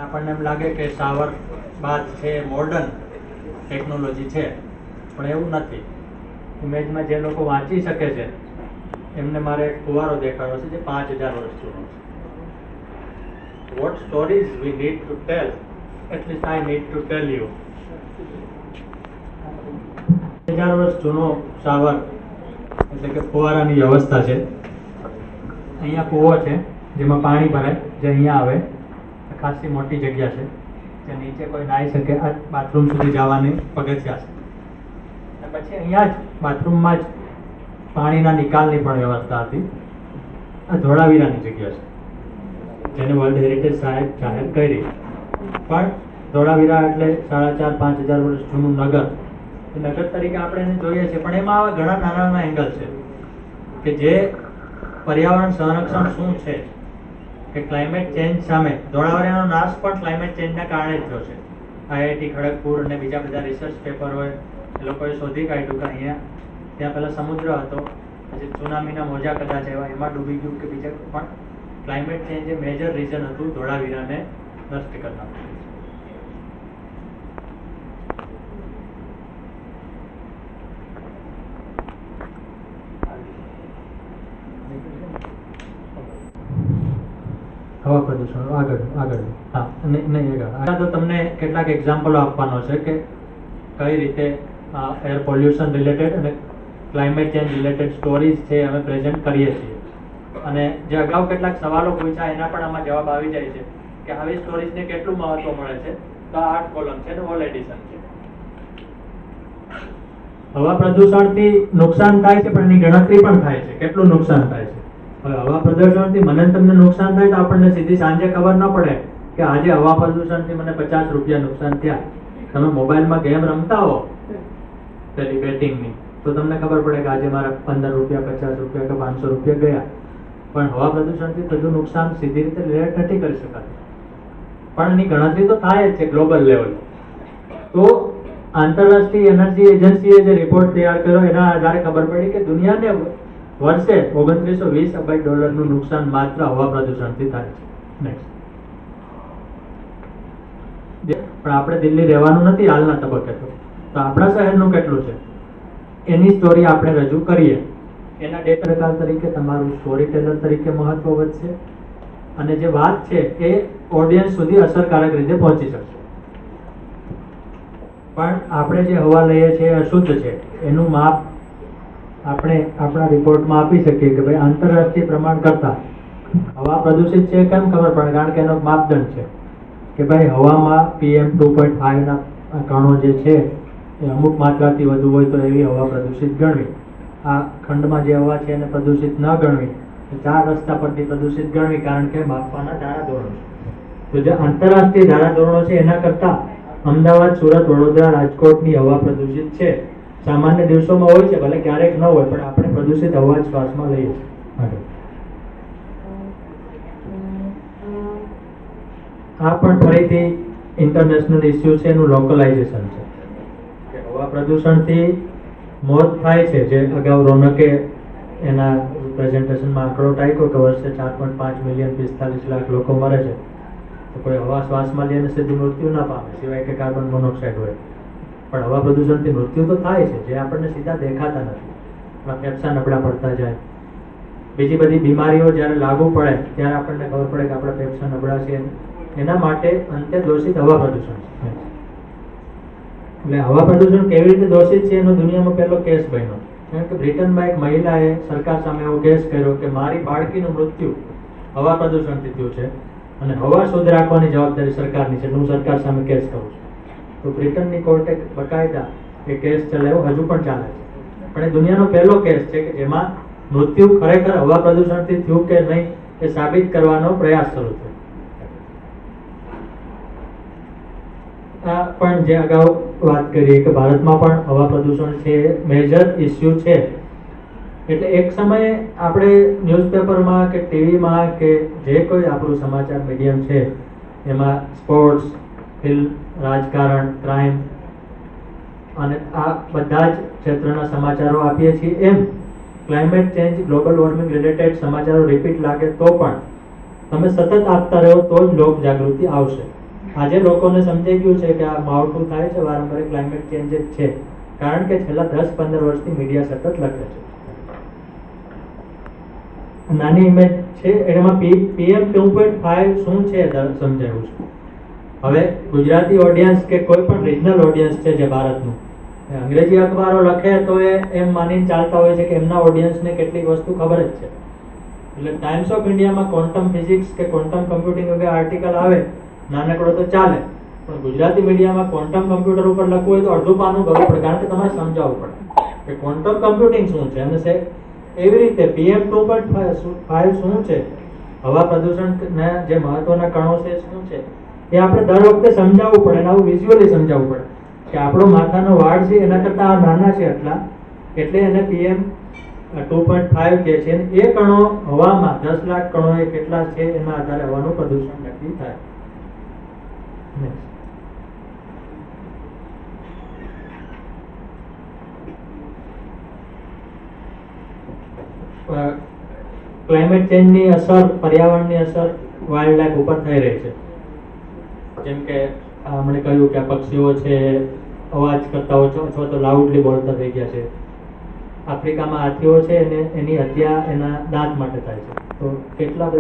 આપણને એમ લાગે કે શાવર બાથ છે મોડર્ન ટેકનોલોજી છે, પણ એવું નથી. ઇમેજમાં જે લોકો વાંચી શકે છે એમને મારે એક ફુવારો દેખાડો છે જે 5000 વર્ષ જૂનો છે. What stories we need to tell, at least I need to tell you. 1000 વર્ષ જૂનો શાવર એટલે કે ફુવારાની વ્યવસ્થા છે. અહીંયા કૂવો છે જેમાં પાણી ભરાય, જે અહીંયા આવે. ખાસી મોટી જગ્યા છે, ત્યાં નીચે કોઈ નાહી શકે. આ બાથરૂમ સુધી જવાની પગથિયા છે. અને પછી અહીંયા જ બાથરૂમમાં જ પાણીના નિકાલની પણ વ્યવસ્થા હતી. આ ધોળાવીરાની જગ્યા છે જેને વર્લ્ડ હેરિટેજ સાહેબ જાહેર કરી. પણ ધોળાવીરા એટલે 4500-5000 વર્ષ જૂનું નગર. એ નગર તરીકે આપણે એને જોઈએ છીએ, પણ એમાં આવા ઘણા નાના નાના એંગલ છે કે જે પર્યાવરણ સંરક્ષણ શું છે, કે ક્લાઇમેટ ચેન્જ સામે ધોળાવીરાનો નાશ પણ ક્લાઇમેટ ચેન્જના કારણે જ થયો છે. આઈઆઈટી ખડગપુર અને બીજા બધા રિસર્ચ પેપર હોય એ લોકોએ શોધી કાઢ્યું કે અહીંયા ત્યાં પહેલાં સમુદ્ર હતો, પછી સુનામીના મોજા કદાચ આવ્યા, એમાં ડૂબી ગયું કે બીજા, પણ ક્લાઇમેટ ચેન્જ એ મેજર રીઝન હતું ધોળાવીરાને નષ્ટ કરનારું. હવા પ્રદૂષણ આગળ હા નહીં આગળ તો તમને કેટલાક એક્ઝામ્પલો આપવાનો છે કે કઈ રીતે એર પોલ્યુશન રિલેટેડ અને ક્લાઇમેટ ચેન્જ રિલેટેડ સ્ટોરીઝ છે અમે પ્રેઝન્ટ કરીએ છીએ. અને જે અગાઉ કેટલાક સવાલો પૂછ્યા એના પણ આમાં જવાબ આવી જાય છે કે આવી સ્ટોરીઝને કેટલું મહત્વ મળે છે. તો 8 કોલમ છે ને ઓલ એડિશન છે. હવા પ્રદૂષણથી નુકસાન થાય છે, પણ એની ગણતરી પણ થાય છે કેટલું નુકસાન થાય છે. હવે હવા પ્રદૂષણથી મને તમને નુકસાન થાય તો આપણને સીધી સાંજે ખબર ન પડે કે આજે હવા પ્રદૂષણથી મને 50 રૂપિયા નુકસાન થયા. તમે મોબાઈલમાં ગેમ રમતા હો પેલી બેટિંગની, તો તમને ખબર પડે કે આજે મારા 15 રૂપિયા, 50 રૂપિયા કે 500 રૂપિયા ગયા. પણ હવા પ્રદૂષણથી બધું નુકસાન સીધી રીતે રિલેટ નથી કરી શકાતું, પણ એની ગણતરી તો થાય જ છે ગ્લોબલ લેવલ. તો આંતરરાષ્ટ્રીય એનર્જી એજન્સીએ જે રિપોર્ટ તૈયાર કર્યો એના આધારે ખબર પડી કે દુનિયાને વર્ષે $2920 અબજ નુકસાન માત્ર હવા પ્રદૂષણથી થાય છે. પણ આપણે દિલ્હી રહેવાનું નથી હાલના તબક્કે, તો આપણા શહેરનું કેટલું છે એની સ્ટોરી આપણે રજૂ કરીએ. એના ડેટા તરીકે તમારું સ્ટોરી ટેલર તરીકે મહત્વ વધશે અને જે વાત છે એ ઓડિયન્સ સુધી અસરકારક રીતે પહોંચી શકશે. પણ આપણે જે હવા લઈએ છીએ અશુદ્ધ છે, એનું માપ આપણે આપણા રિપોર્ટમાં આપી શકીએ કે ભાઈ આંતરરાષ્ટ્રીય પ્રમાણ કરતા હવા પ્રદૂષિત છે. કેમ ખબર પડે? કારણ કે એનો માપદંડ છે કે ભાઈ હવામાં PM2.5 ના કણો જે છે એ અમુક માત્રાથી વધુ હોય તો એવી હવા પ્રદૂષિત ગણવી. આ ખંડમાં જે હવા છે એને પ્રદૂષિત ન ગણવી, 4 રસ્તા પરથી પ્રદૂષિત ગણવી, કારણ કે માપવાના ધારાધોરણો છે. તો જે આંતરરાષ્ટ્રીય ધારાધોરણો છે એના કરતા અમદાવાદ, સુરત, વડોદરા, રાજકોટની હવા પ્રદૂષિત છે. સામાન્ય દિવસોમાં હોય છે, ભલે ક્યારેક ન હોય, પણ આપણે પ્રદૂષિત હવા શ્વાસમાં લઈએ છીએ. આ પણ ફરીથી ઇન્ટરનેશનલ ઇસ્યુ છે, એનું લોકલાઇઝેશન છે કે હવા પ્રદૂષણથી મોત થાય છે. જે અગાઉ રોનકે એના પ્રેઝન્ટેશનમાં આંકડો ટાંક્યો કે વર્ષે 4.5 મિલિયન 45 લાખ લોકો મરે છે. તો કોઈ હવા શ્વાસમાં લઈને સીધું મૃત્યુ ના પામે, સિવાય કે કાર્બન મોનોક્સાઇડ હોય. પણ હવા પ્રદૂષણથી મૃત્યુ તો થાય છે, જે આપણને સીધા દેખાતા નથી. ફેફસા નબળા પડતા જાય, બીજી બધી બીમારીઓ જ્યારે લાગુ પડે ત્યારે આપણને ખબર પડે કે આપણા ફેફસા નબળા છે. એના માટે અંતે દોષિત હવા પ્રદૂષણ છે. એટલે હવા પ્રદૂષણ કેવી રીતે દોષિત છે એનો દુનિયામાં પહેલો કેસ બન્યો. કારણ કે બ્રિટનમાં એક મહિલાએ સરકાર સામે એવો કેસ કર્યો કે મારી બાળકીનું મૃત્યુ હવા પ્રદૂષણથી થયું છે અને હવા શુદ્ધ રાખવાની જવાબદારી સરકારની છે, હું સરકાર સામે કેસ કરું છું. તો બ્રિટનની કોર્ટે બકાયદા એ કેસ ચલાવ્યો, હજુ પણ ચાલે છે. પણ એ દુનિયાનો પહેલો કેસ છે કે જેમાં મૃત્યુ ખરેખર હવા પ્રદૂષણથી થયું કે નહીં એ સાબિત કરવાનો પ્રયાસ શરૂ થયો. પણ જે અગાઉ વાત કરીએ કે ભારતમાં પણ હવા પ્રદૂષણ છે મેજર ઇસ્યુ છે. એટલે એક સમયે આપણે ન્યૂઝપેપરમાં કે ટીવીમાં કે જે કોઈ આપણું સમાચાર મીડિયમ છે એમાં સ્પોર્ટ્સ, ફિલ્મ, રાજકારણ, ક્રાઇમ અને આ બધા જ ક્ષેત્રના સમાચારો આપીએ છીએ. એમ climate change, global warming related સમાચારો રિપીટ લાગે તો પણ તમે સતત આપતા રહો તો જ લોક જાગૃતિ આવશે. આજે લોકોને સમજાઈ ગયું છે કે આ માવઠું થાય છે, વારંવાર ક્લાઇમેટ ચેન્જ જ છે, કારણ કે છેલ્લા 10-15 વર્ષથી મીડિયા સતત લખે છે. નાની ઇમેજ છે એમાં PM 2.5 શું છે સમજાવ્યું છે. હવે ગુજરાતી ઓડિયન્સ કે કોઈ પણ રિજનલ ઓડિયન્સ છે જે ભારતનું, અંગ્રેજી અખબારો લખે તો એ એમ માનીને ચાલતા હોય છે કે એમના ઓડિયન્સને કેટલીક વસ્તુ ખબર જ છે. એટલે ટાઈમ્સ ઓફ ઇન્ડિયામાં ક્વોન્ટમ ફિઝિક્સ કે ક્વોન્ટમ કમ્પ્યુટિંગ વગેરે આર્ટિકલ આવે નાનકડો તો ચાલે, પણ ગુજરાતી મીડિયામાં ક્વોન્ટમ કમ્પ્યુટર ઉપર લખવું હોય તો અડધું પાનું ભરવું પડે, કારણ કે તમારે સમજાવવું પડે કે ક્વોન્ટમ કમ્પ્યુટિંગ શું છે. અને એવી રીતે PM 2.5 શું છે, હવા પ્રદૂષણના જે મહત્વના કણો છે શું છે, એ આપણે દર વખતે સમજાવવું પડે, અને આવું વિઝ્યુઅલી સમજાવવું પડે કે આપણો માથાનો વાળ છે એના કરતાં આ નાના છે આટલા, એટલે એને PM 2.5 કહે છે. એ કણો હવામાં 10 લાખ કણો એ કેટલા છે એના આધારે હવાનું પ્રદૂષણ નક્કી થાય. ક્લાઇમેટ ચેન્જની અસર, પર્યાવરણની અસર વાઇલ્ડ લાઈફ ઉપર થઈ રહી છે. જેમ કે આપણે કહ્યું કે પક્ષીઓ છે અવાજ કરતા ઓછો અથવા તો લાઉડલી બોલતા થઈ ગયા છે. આફ્રિકામાં હાથીઓ છે અને એની હત્યા એના દાંત માટે થાય છે. તો કેટલા બધા